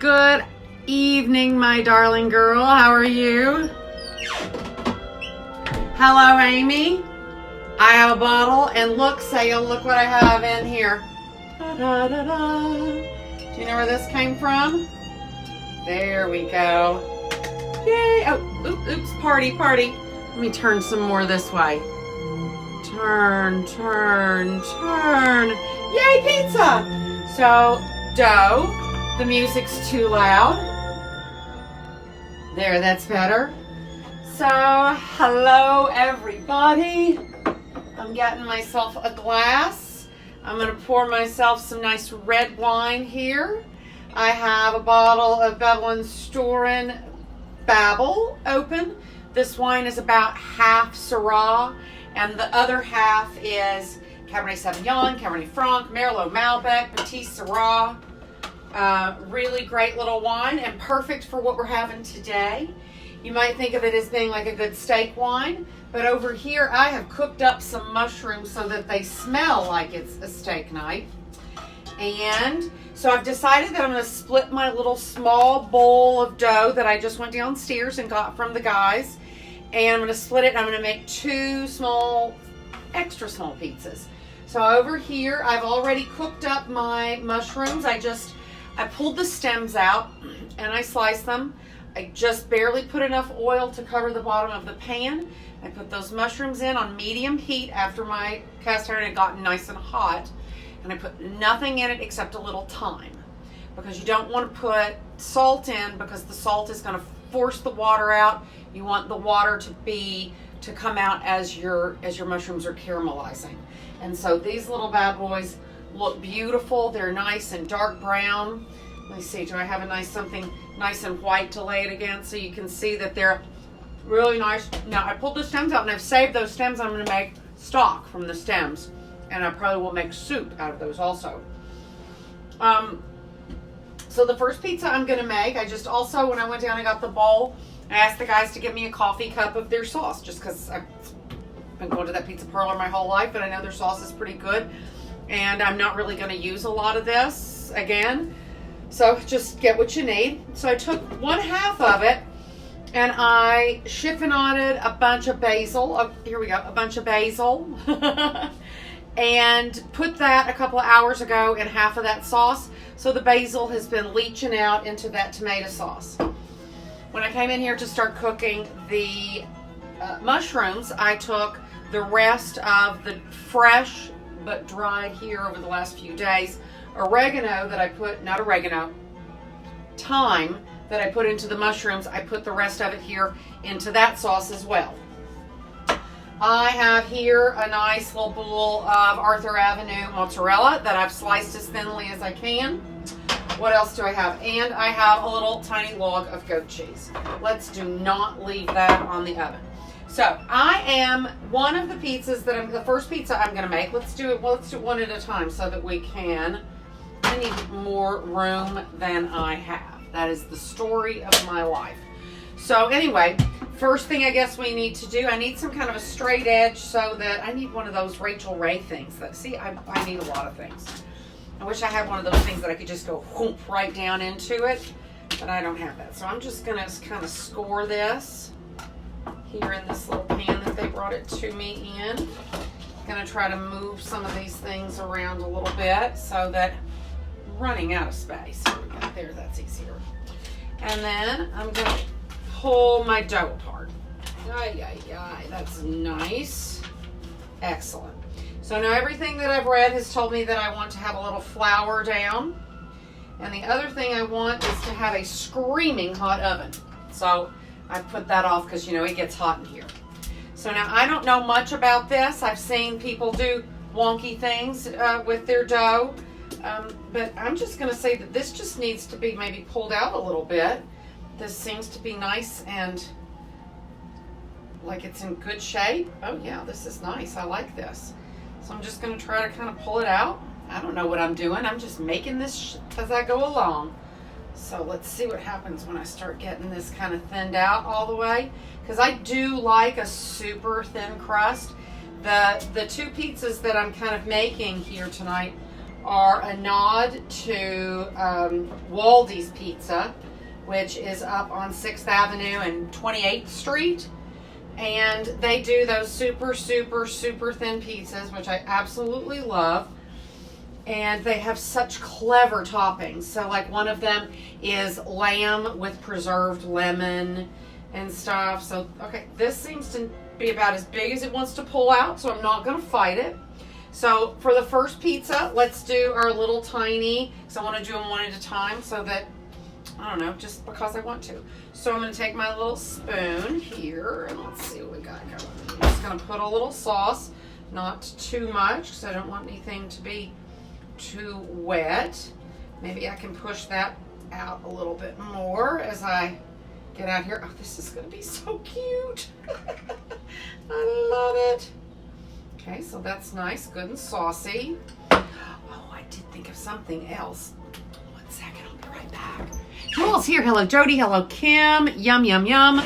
Good evening, my darling girl. How are you? Hello, Amy. I have a bottle, and look, Sale, look what I have in here. Da-da-da-da. Do you know where this came from? There we go. Yay. Oh, oops, party. Let me turn some more this way. Turn. Yay, pizza. So, dough. The music's too loud. There, that's better. So, hello everybody. I'm getting myself a glass. I'm going to pour myself some nice red wine here. I have a bottle of Bevel & Storen Babel open. This wine is about half Syrah, and the other half is Cabernet Sauvignon, Cabernet Franc, Merlot, Malbec, Petit Syrah. Really great little wine and perfect for what we're having today. You might think of it as being like a good steak wine, but over here I have cooked up some mushrooms so that they smell like it's a steak night. And so I've decided that I'm going to split my little small bowl of dough that I just went downstairs and got from the guys. And I'm going to split it and I'm going to make two extra small pizzas. So over here I've already cooked up my mushrooms. I pulled the stems out and I sliced them. I just barely put enough oil to cover the bottom of the pan. I put those mushrooms in on medium heat after my cast iron had gotten nice and hot. And I put nothing in it except a little thyme, because you don't want to put salt in because the salt is going to force the water out. You want the water to come out as your mushrooms are caramelizing. And so these little bad boys look beautiful. They're nice and dark brown. Let me see, do I have something nice and white to lay it against so you can see that they're really nice. Now I pulled the stems out and I've saved those stems. I'm going to make stock from the stems, and I probably will make soup out of those also. So the first pizza I'm going to make, when I went down and got the bowl, I asked the guys to give me a coffee cup of their sauce, just because I've been going to that pizza parlor my whole life, and I know their sauce is pretty good. And I'm not really going to use a lot of this again. So just get what you need. So I took 1/2 of it and I chiffonaded a bunch of basil. Oh, here we go. A bunch of basil. And put that a couple of hours ago in half of that sauce. So the basil has been leaching out into that tomato sauce. When I came in here to start cooking the mushrooms, I took the rest of the fresh but dried here over the last few days oregano that I put, thyme that I put into the mushrooms. I put the rest of it here into that sauce as well. I have here a nice little bowl of Arthur Avenue mozzarella that I've sliced as thinly as I can. What else do I have? And I have a little tiny log of goat cheese. Let's do not leave that on the oven. So I am one of the pizzas the first pizza I'm going to make. Let's do it one at a time so that we can. I need more room than I have. That is the story of my life. So anyway, first thing I guess we need to do, I need some kind of a straight edge so that I need one of those Rachel Ray things. I need a lot of things. I wish I had one of those things that I could just go whoop right down into it, but I don't have that. So I'm just going to kind of score this here in this little pan that they brought it to me in. I'm going to try to move some of these things around a little bit so that I'm running out of space. Here we go. There, that's easier. And then I'm going to pull my dough apart. That's nice. Excellent. So now everything that I've read has told me that I want to have a little flour down. And the other thing I want is to have a screaming hot oven. So I put that off because, it gets hot in here. So now I don't know much about this. I've seen people do wonky things with their dough. But I'm just going to say that this just needs to be maybe pulled out a little bit. This seems to be nice and like it's in good shape. Oh yeah, this is nice. I like this. So I'm just going to try to kind of pull it out. I don't know what I'm doing. I'm just making this as I go along. So let's see what happens when I start getting this kind of thinned out all the way. Because I do like a super thin crust. The two pizzas that I'm kind of making here tonight are a nod to Waldy's Pizza, which is up on 6th Avenue and 28th Street. And they do those super, super, super thin pizzas, which I absolutely love. And they have such clever toppings. So like one of them is lamb with preserved lemon and stuff. So, okay, this seems to be about as big as it wants to pull out, so I'm not going to fight it. So for the first pizza, let's do our little tiny, because I want to do them one at a time so that, I don't know, just because I want to. So I'm going to take my little spoon here, and let's see what we got going. I'm just going to put a little sauce, not too much, because I don't want anything to be too wet. Maybe I can push that out a little bit more as I get out here. Oh, this is going to be so cute. I love it. Okay, so that's nice, good and saucy. Oh, I did think of something else. 1 second, I'll be right back. Who else here? Hello, Jody. Hello, Kim. Yum, yum, yum.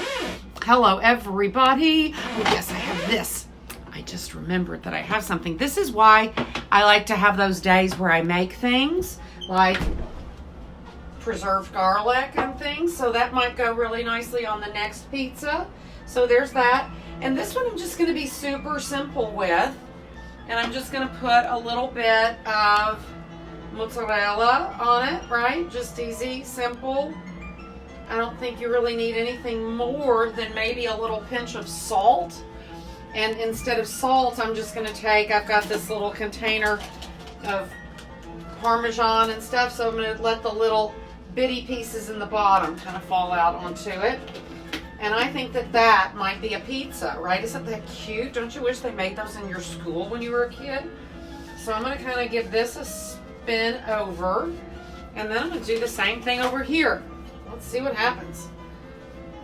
Hello, everybody. Oh, yes, I have this. I just remembered that I have something. This is why I like to have those days where I make things like preserved garlic and things. So that might go really nicely on the next pizza. So there's that. And this one I'm just going to be super simple with. And I'm just going to put a little bit of mozzarella on it, right? Just easy, simple. I don't think you really need anything more than maybe a little pinch of salt. And instead of salt, I'm just going to take, I've got this little container of Parmesan and stuff, so I'm going to let the little bitty pieces in the bottom kind of fall out onto it. And I think that that might be a pizza, right? Isn't that cute? Don't you wish they made those in your school when you were a kid? So I'm going to kind of give this a spin over, and then I'm going to do the same thing over here. Let's see what happens.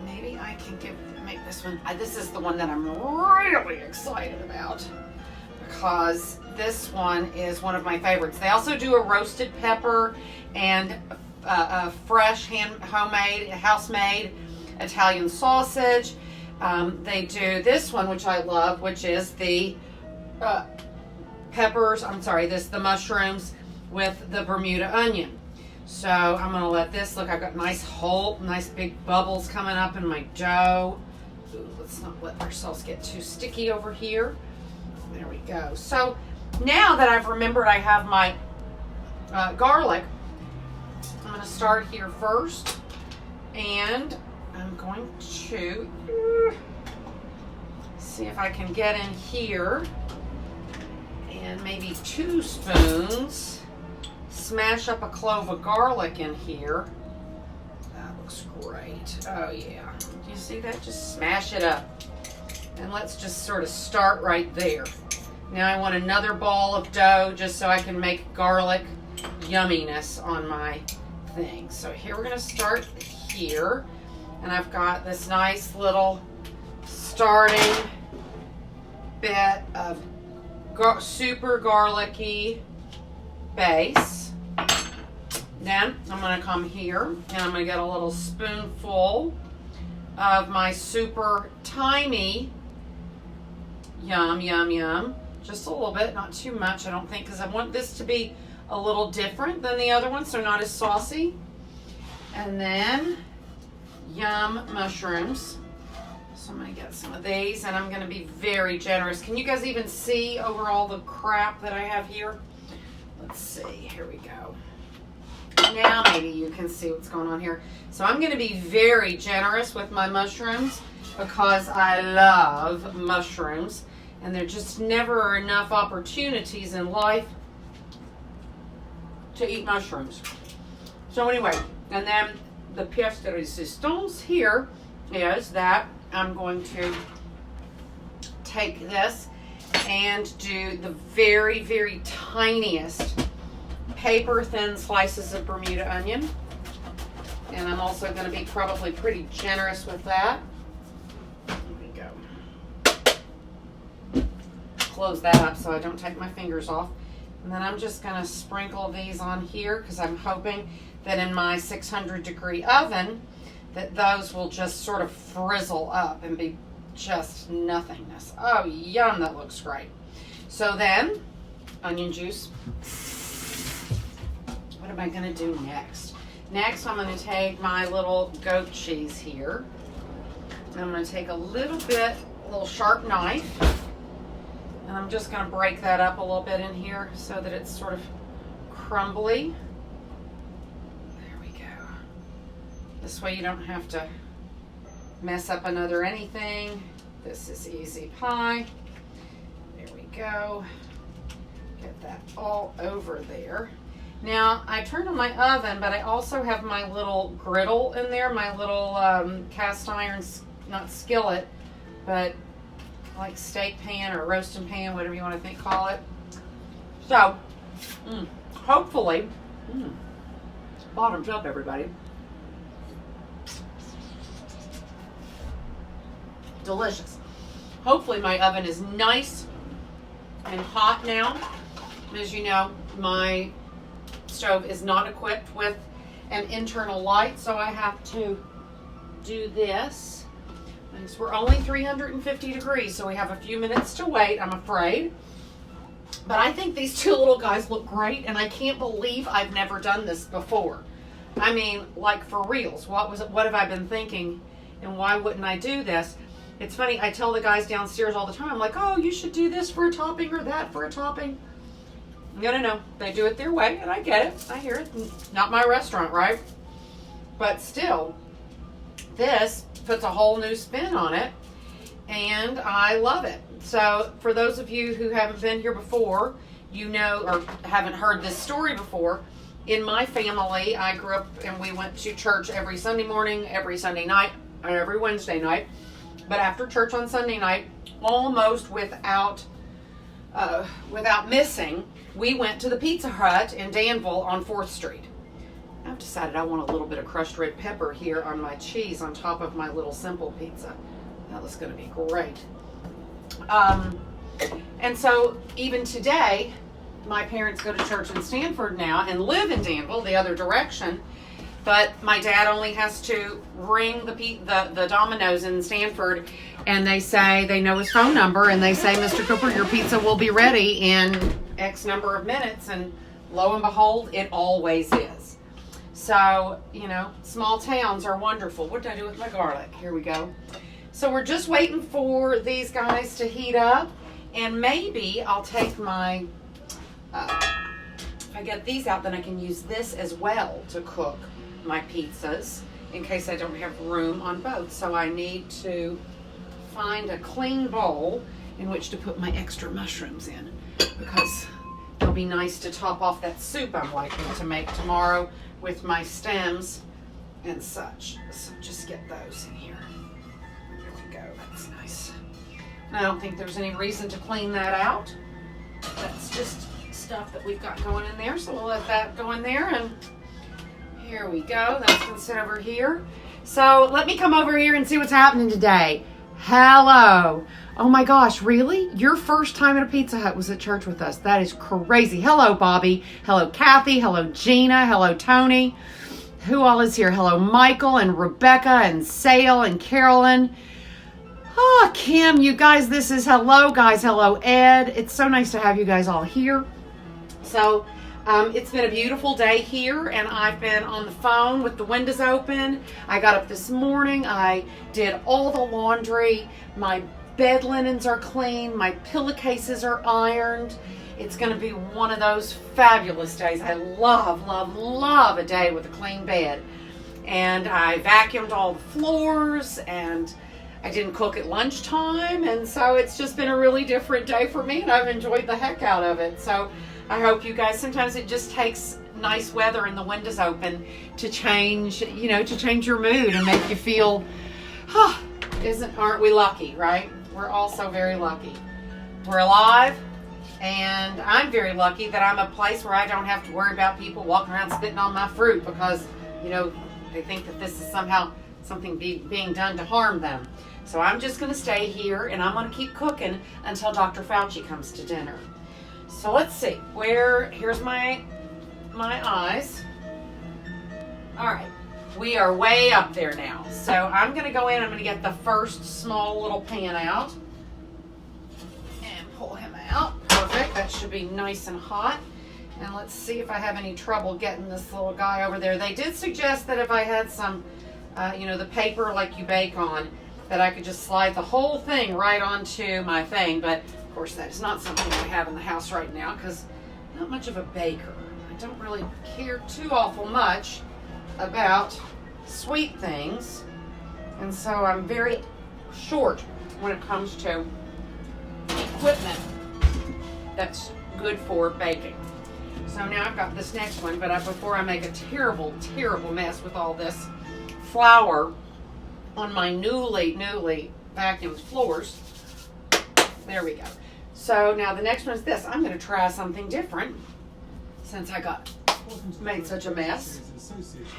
Maybe I can make this one. This is the one that I'm really excited about because this one is one of my favorites. They also do a roasted pepper and a fresh homemade, house-made Italian sausage. They do this one, which I love, which is the the mushrooms with the Bermuda onion. So I'm going to let this look. I've got nice big bubbles coming up in my dough. Ooh, let's not let ourselves get too sticky over here. There we go. So now that I've remembered I have my garlic, I'm going to start here first. And I'm going to see if I can get in here and maybe 2 spoons. Smash up a clove of garlic in here. That looks great. Oh yeah. Do you see that? Just smash it up. And let's just sort of start right there. Now I want another ball of dough just so I can make garlic yumminess on my thing. So here we're going to start here. And I've got this nice little starting bit of super garlicky base. Then I'm going to come here and I'm going to get a little spoonful of my super tiny yum, yum, yum. Just a little bit, not too much, I don't think, because I want this to be a little different than the other one, so not as saucy. And then yum mushrooms. So I'm going to get some of these, and I'm going to be very generous. Can you guys even see over all the crap that I have here? Let's see. Here we go. Now maybe you can see what's going on here. So I'm going to be very generous with my mushrooms because I love mushrooms, and there just never are enough opportunities in life to eat mushrooms. So anyway, and then the pièce de résistance here is that I'm going to take this and do the very, very tiniest paper thin slices of Bermuda onion. And I'm also going to be probably pretty generous with that. There we go. Close that up so I don't take my fingers off. And then I'm just going to sprinkle these on here because I'm hoping that in my 600-degree oven that those will just sort of frizzle up and be just nothingness. Oh, yum, that looks great. So then, onion juice. what am I gonna do next? Next, I'm gonna take my little goat cheese here. And I'm gonna take a little sharp knife, and I'm just gonna break that up a little bit in here so that it's sort of crumbly. There we go. This way you don't have to mess up another anything. This is easy pie. There we go. Get that all over there. Now, I turned on my oven, but I also have my little griddle in there, my little cast iron, not skillet, but like steak pan or roasting pan, whatever you want to call it. So, hopefully, bottoms up, everybody. Delicious. Hopefully my oven is nice and hot now. As you know, my stove is not equipped with an internal light, so I have to do this. And we're only 350 degrees, so we have a few minutes to wait, I'm afraid. But I think these two little guys look great, and I can't believe I've never done this before. I mean, like for reals. What have I been thinking, and why wouldn't I do this? It's funny, I tell the guys downstairs all the time, I'm like, oh, you should do this for a topping or that for a topping. No. They do it their way, and I get it. I hear it. Not my restaurant, right? But still, this puts a whole new spin on it, and I love it. So for those of you who haven't been here before, you know, or haven't heard this story before, in my family, I grew up and we went to church every Sunday morning, every Sunday night, and every Wednesday night. But after church on Sunday night, almost without missing, we went to the Pizza Hut in Danville on 4th Street. I've decided I want a little bit of crushed red pepper here on my cheese on top of my little simple pizza. That was going to be great. And so even today, my parents go to church in Stanford now and live in Danville, the other direction. But my dad only has to ring the Domino's in Stanford, and they say, they know his phone number, and they say, Mr. Cooper, your pizza will be ready in X number of minutes, and lo and behold, it always is. So, you know, small towns are wonderful. What did I do with my garlic? Here we go. So we're just waiting for these guys to heat up, and maybe I'll take my, if I get these out, then I can use this as well to cook my pizzas in case I don't have room on both. So I need to find a clean bowl in which to put my extra mushrooms in, because it'll be nice to top off that soup I'm likely to make tomorrow with my stems and such. So just get those in here. There we go. That's nice. I don't think there's any reason to clean that out. That's just stuff that we've got going in there, so we'll let that go in there. And here we go. That's going to sit over here. So let me come over here and see what's happening today. Hello. Oh my gosh, really? Your first time at a Pizza Hut was at church with us. That is crazy. Hello, Bobby. Hello, Kathy. Hello, Gina. Hello, Tony. Who all is here? Hello, Michael and Rebecca and Sale and Carolyn. Oh, Kim, you guys, this is hello, guys. Hello, Ed. It's so nice to have you guys all here. So, it's been a beautiful day here, and I've been on the phone with the windows open. I got up this morning. I did all the laundry. My bed linens are clean. My pillowcases are ironed. It's going to be one of those fabulous days. I love, love, love a day with a clean bed. And I vacuumed all the floors, and I didn't cook at lunchtime, and so it's just been a really different day for me, and I've enjoyed the heck out of it. So I hope you guys, sometimes it just takes nice weather and the windows open to change, you know, to change your mood and make you feel, aren't we lucky, right? We're all so very lucky. We're alive, and I'm very lucky that I'm a place where I don't have to worry about people walking around spitting on my fruit because, you know, they think that this is somehow something being done to harm them. So I'm just going to stay here, and I'm going to keep cooking until Dr. Fauci comes to dinner. So let's see, here's my eyes. All right, we are way up there now. So I'm gonna go in, I'm gonna get the first small little pan out and pull him out. Perfect, that should be nice and hot. And let's see if I have any trouble getting this little guy over there. They did suggest that if I had some, the paper like you bake on, that I could just slide the whole thing right onto my thing. But of course, that is not something I have in the house right now because I'm not much of a baker. I don't really care too awful much about sweet things. And so I'm very short when it comes to equipment that's good for baking. So now I've got this next one, but before I make a terrible, terrible mess with all this flour on my newly vacuumed floors. There we go. So now the next one is this. I'm going to try something different since I made such a mess.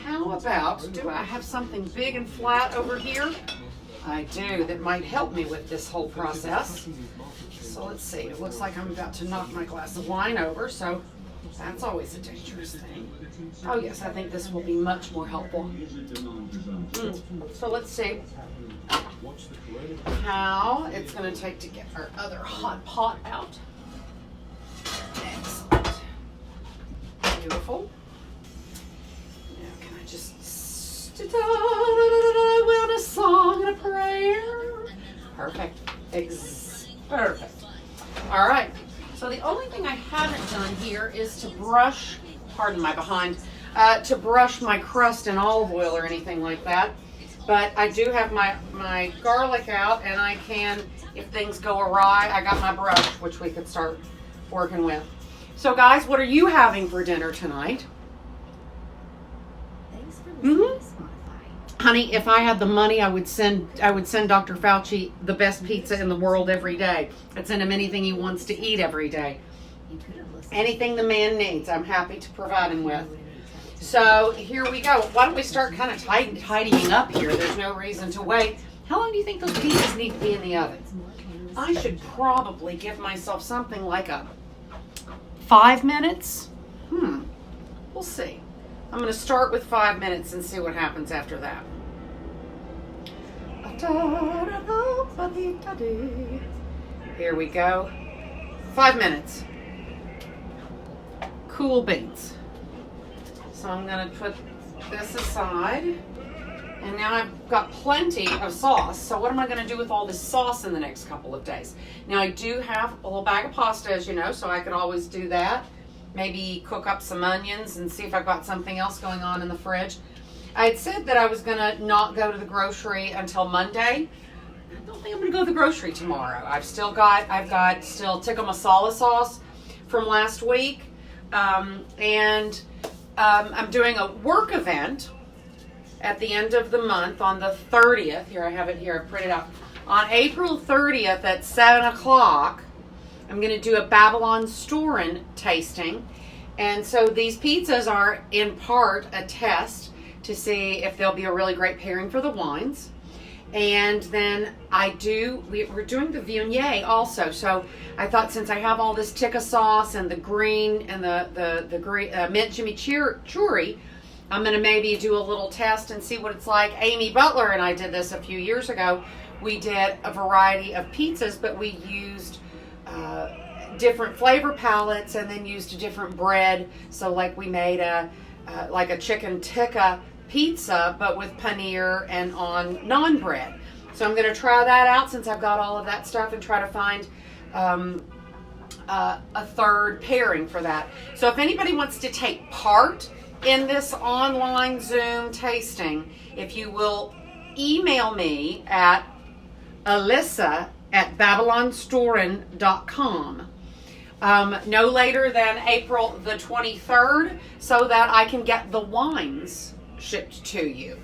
How about, do I have something big and flat over here? I do. That might help me with this whole process. So let's see. It looks like I'm about to knock my glass of wine over, so that's always a dangerous thing. Oh yes, I think this will be much more helpful. So let's see how it's going to take to get our other hot pot out. Excellent. Beautiful. Now can I just will a song and a prayer? Perfect. Perfect. All right. So the only thing I haven't done here is to brush, pardon my behind, to brush my crust in olive oil or anything like that. But I do have my garlic out, and I can, if things go awry, I got my brush, which we could start working with. So guys, what are you having for dinner tonight? Thanks for listening to Spotify. Honey, if I had the money, I would send Dr. Fauci the best pizza in the world every day. I'd send him anything he wants to eat every day. You could have listened. Anything the man needs, I'm happy to provide him with. So here we go. Why don't we start kind of tidying up here? There's no reason to wait. How long do you think those pizzas need to be in the oven? I should probably give myself something like a 5 minutes. We'll see. I'm going to start with 5 minutes and see what happens after that. Here we go. 5 minutes. Cool beans. So I'm going to put this aside. And now I've got plenty of sauce. So what am I going to do with all this sauce in the next couple of days? Now I do have a little bag of pasta, as you know, so I could always do that. Maybe cook up some onions and see if I've got something else going on in the fridge. I had said that I was going to not go to the grocery until Monday. I don't think I'm going to go to the grocery tomorrow. I've got tikka masala sauce from last week. And I'm doing a work event at the end of the month on the 30th. Here, I have it here. I printed out. On April 30th at 7 o'clock, I'm going to do a Babylon Storin tasting. And so these pizzas are in part a test to see if they'll be a really great pairing for the wines. And then we're doing the Viognier also. So I thought, since I have all this tikka sauce and the green and the green, mint chimichurri, I'm going to maybe do a little test and see what it's like. Amy Butler and I did this a few years ago. We did a variety of pizzas, but we used different flavor palettes and then used a different bread. So like we made a chicken tikka pizza, but with paneer and on naan bread. So I'm going to try that out since I've got all of that stuff and try to find a third pairing for that. So if anybody wants to take part in this online Zoom tasting, if you will email me at Ellisa@babylonstorin.com no later than April the 23rd, so that I can get the wines shipped to you.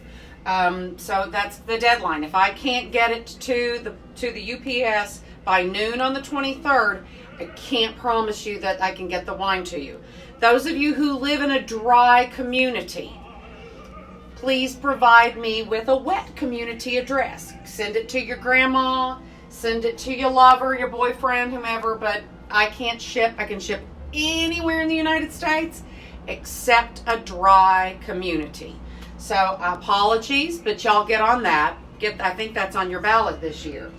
So that's the deadline. If I can't get it to the UPS by noon on the 23rd, I can't promise you that I can get the wine to you. Those of you who live in a dry community, please provide me with a wet community address. Send it to your grandma, send it to your lover, your boyfriend, whomever, but I can't ship. I can ship anywhere in the United States except a dry community. So apologies, but y'all get on that. I think that's on your ballot this year.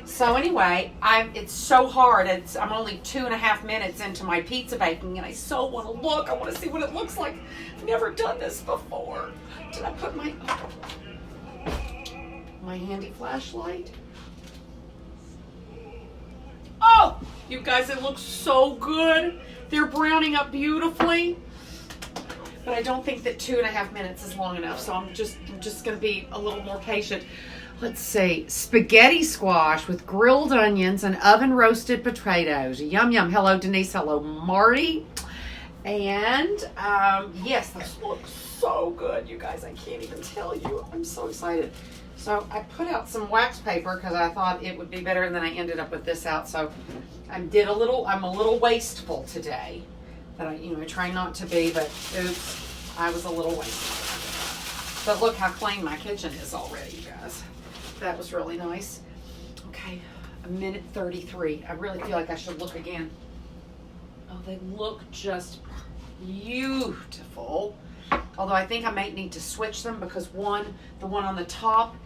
So anyway, it's so hard. I'm only 2.5 minutes into my pizza baking, and I so want to look. I want to see what it looks like. I've never done this before. Did I put my handy flashlight? Oh, you guys, it looks so good. They're browning up beautifully. But I don't think that 2.5 minutes is long enough, so I'm just going to be a little more patient. Let's see, spaghetti squash with grilled onions and oven roasted potatoes. Yum, yum. Hello, Denise. Hello, Marty. And yes, this looks so good, you guys. I can't even tell you. I'm so excited. So I put out some wax paper because I thought it would be better, and then I ended up with this out. So I'm a little wasteful today. That I try not to be, but oops, I was a little wasteful. But look how clean my kitchen is already, you guys. That was really nice. Okay, 1:33. I really feel like I should look again. Oh, they look just beautiful. Although I think I might need to switch them because the one on the top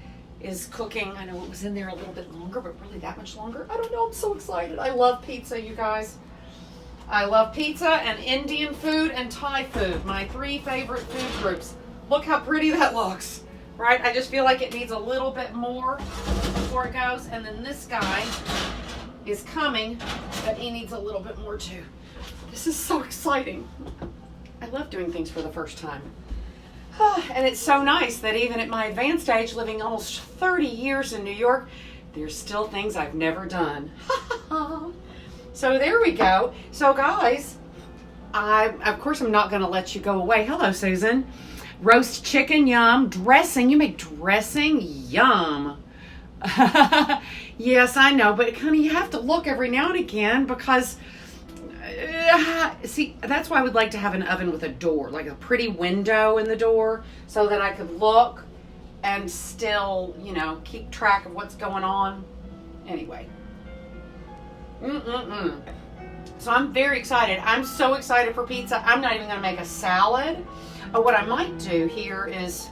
is cooking. I know it was in there a little bit longer, but really that much longer? I don't know. I'm so excited. I love pizza, you guys. I love pizza and Indian food and Thai food. My 3 favorite food groups. Look how pretty that looks, right? I just feel like it needs a little bit more before it goes. And then this guy is coming, but he needs a little bit more too. This is so exciting. I love doing things for the first time. And it's so nice that even at my advanced age, living almost 30 years in New York, there's still things I've never done. So there we go. So guys, of course I'm not going to let you go away. Hello, Susan. Roast chicken, yum. Dressing, you make dressing, yum. Yes, I know, but kind of you have to look every now and again because, see, that's why I would like to have an oven with a door, like a pretty window in the door so that I could look and still, keep track of what's going on. Anyway. So I'm very excited. I'm so excited for pizza. I'm not even going to make a salad. Oh, what I might do here is,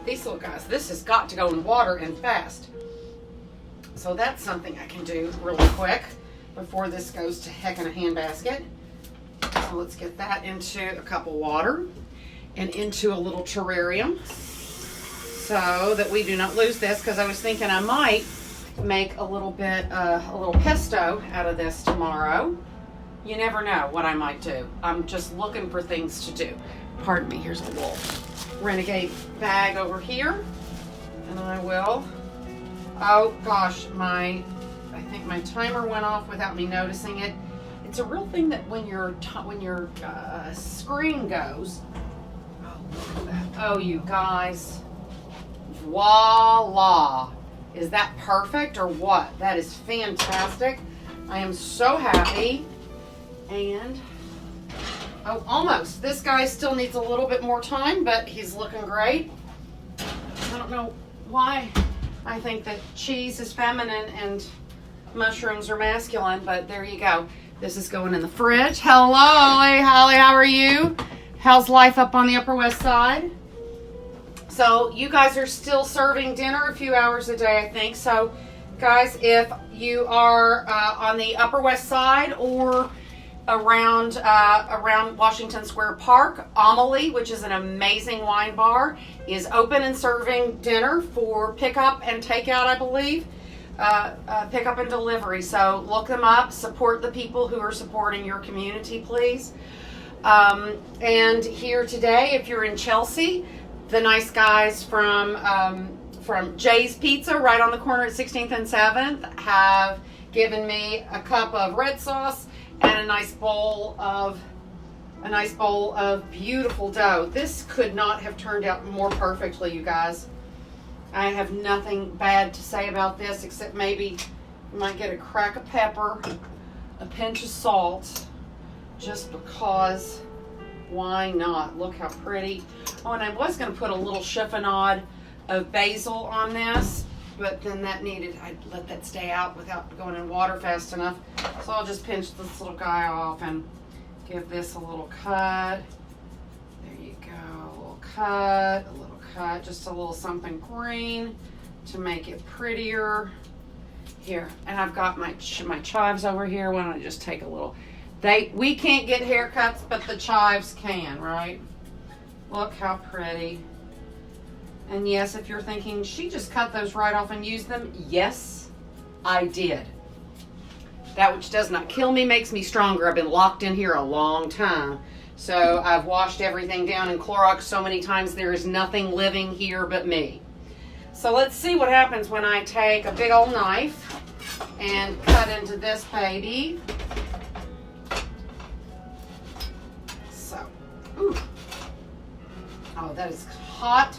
these little guys. This has got to go in water and fast. So that's something I can do really quick before this goes to heck in a handbasket. So let's get that into a cup of water and into a little terrarium so that we do not lose this, because I was thinking I might make a little pesto out of this tomorrow. You never know what I might do. I'm just looking for things to do. Pardon me, here's a little Renegade bag over here. And I will, oh gosh, I think my timer went off without me noticing it. It's a real thing that when your screen goes, oh look at that. Oh, you guys, voila. Is that perfect or what? That is fantastic. I am so happy. And, oh, almost. This guy still needs a little bit more time, but he's looking great. I don't know why I think that cheese is feminine and mushrooms are masculine, but there you go. This is going in the fridge. Hello, Holly, how are you? How's life up on the Upper West Side? So you guys are still serving dinner a few hours a day, I think. So guys, if you are on the Upper West Side or around Washington Square Park, Amelie, which is an amazing wine bar, is open and serving dinner for pickup and takeout, I believe. Pickup and delivery. So look them up. Support the people who are supporting your community, please. And here today, if you're in Chelsea, the nice guys from Jay's Pizza right on the corner at 16th and 7th have given me a cup of red sauce and a nice bowl of beautiful dough. This could not have turned out more perfectly, you guys. I have nothing bad to say about this except maybe you might get a crack of pepper, a pinch of salt, just because. Why not? Look how pretty. Oh, and I was going to put a little chiffonade of basil on this, but then I'd let that stay out without going in water fast enough. So I'll just pinch this little guy off and give this a little cut. There you go. A little cut, just a little something green to make it prettier. Here, and I've got my chives over here. Why don't I just take a little? We can't get haircuts, but the chives can, right? Look how pretty. And yes, if you're thinking, she just cut those right off and used them. Yes, I did. That which does not kill me makes me stronger. I've been locked in here a long time. So I've washed everything down in Clorox so many times there is nothing living here but me. So let's see what happens when I take a big old knife and cut into this baby. So, ooh. Oh, that is hot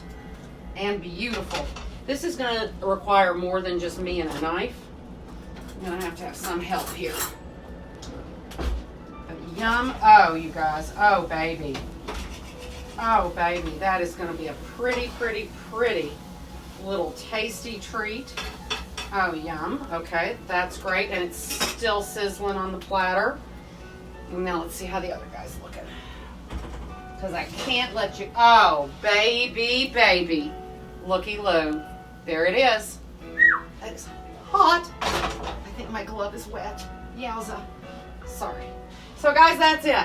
and beautiful. This is going to require more than just me and a knife. I'm going to have some help here. But yum. Oh, you guys. Oh, baby. Oh, baby. That is going to be a pretty, pretty, pretty little tasty treat. Oh, yum. Okay, that's great. And it's still sizzling on the platter. And now let's see how the other guy's looking. Because I can't let you... Oh, baby, baby. Looky-loo. There it is. That is hot. I think my glove is wet. Yowza. Sorry. So, guys, that's it.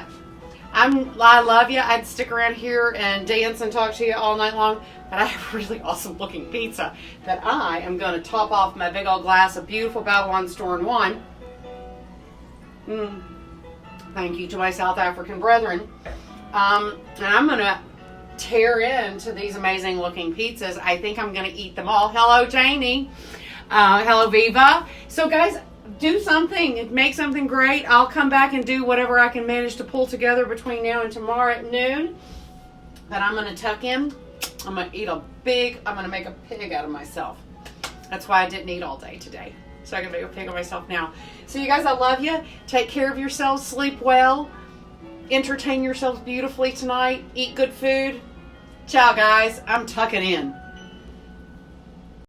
I love you. I'd stick around here and dance and talk to you all night long. But I have a really awesome looking pizza that I am going to top off my big old glass of beautiful Babylon Storm wine. Thank you to my South African brethren. And I'm going to tear into these amazing looking pizzas. I think I'm going to eat them all. Hello, Janie. Hello, Viva. So, guys, do something. Make something great. I'll come back and do whatever I can manage to pull together between now and tomorrow at noon. But I'm going to tuck in. I'm going to eat I'm going to make a pig out of myself. That's why I didn't eat all day today. So I can make a pig of myself now. So you guys, I love you. Take care of yourselves. Sleep well. Entertain yourselves beautifully tonight. Eat good food. Ciao, guys. I'm tucking in.